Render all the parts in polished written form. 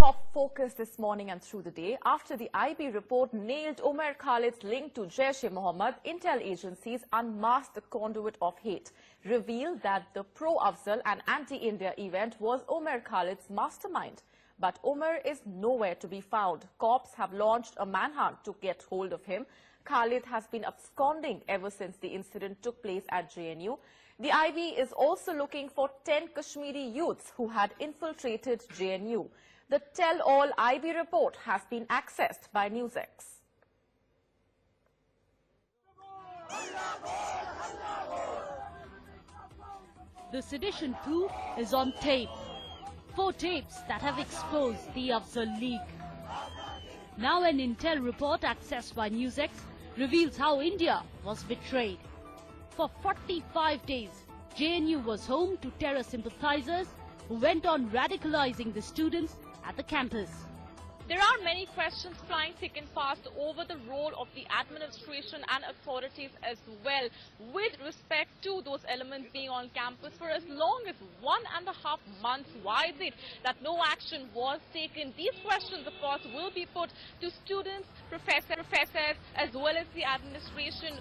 top focus this morning and through the day after the IB report nailed Umar Khalid's link to Jaish-e-Mohammed. Intel agencies unmasked the conduit of hate, revealed that the pro-Afzal and anti-India event was Umar Khalid's mastermind. But Umar is nowhere to be found. Cops have launched a manhunt to get hold of him. Khalid has been absconding ever since the incident took place at JNU. The IB is also looking for 10 Kashmiri youths who had infiltrated JNU. The tell-all IB report has been accessed by NewsX. The sedition coup is on tape. 4 tapes that have exposed the Afzal League. Now an intel report accessed by NewsX reveals how India was betrayed. For 45 days, JNU was home to terror sympathizers who went on radicalizing the students at the campus. There are many questions flying thick and fast over the role of the administration and authorities as well with respect to those elements being on campus for as long as 1.5 months. Why is it that no action was taken? These questions, of course, will be put to students, professors, as well as the administration.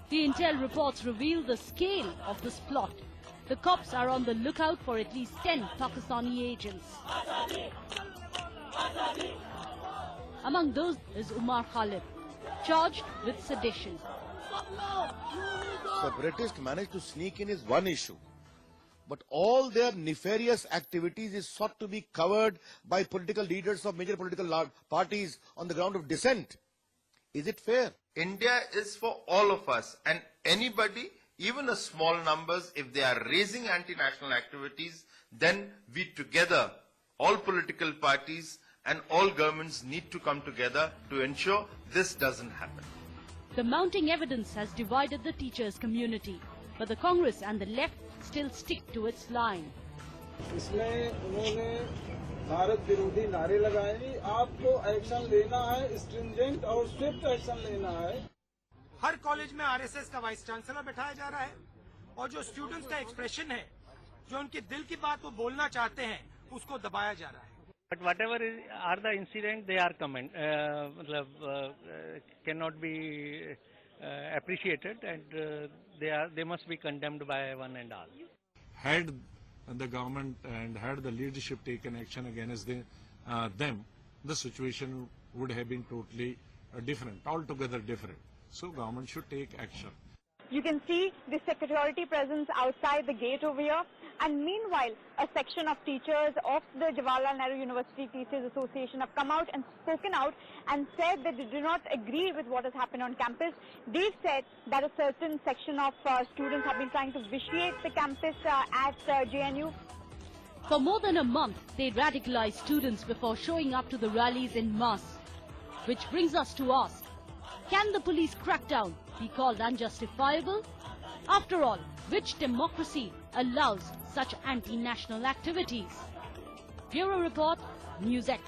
The intel reports reveal the scale of this plot. The cops are on the lookout for at least 10 Pakistani agents. Among those is Umar Khalid, charged with sedition. Separatists managed to sneak in is one issue, but all their nefarious activities is sought to be covered by political leaders of major political parties on the ground of dissent. Is it fair? India is for all of us, and anybody, even the small numbers, if they are raising anti-national activities, then we together, all political parties and all governments need to come together to ensure this doesn't happen. The mounting evidence has divided the teachers' community, but the Congress and the left still stick to its line. इसमें उन्होंने भारत विरोधी नारे लगाए, आपको action लेना है, stringent और Swift action लेना है. हर कॉलेज में आरएसएस का वाइस चांसलर बैठाया जा रहा है और जो स्टूडेंट्स का एक्सप्रेशन है, जो उनके दिल की बात वो बोलना चाहते हैं, उसको दबाया जा रहा है. But whatever are the incidents, they are cannot be appreciated, and they must be condemned by one and all. Had the government and had the leadership taken action against them, the situation would have been totally different, altogether different. So government should take action. You can see the security presence outside the gate over here. And meanwhile, a section of teachers of the Jawaharlal Nehru University Teachers Association have come out and spoken out and said that they do not agree with what has happened on campus. They've said that a certain section of students have been trying to vitiate the campus at JNU. For more than a month, they radicalized students before showing up to the rallies in mass. Which brings us to ask, can the police crackdown be called unjustifiable? After all, which democracy allows such anti-national activities? Bureau Report, NewsX.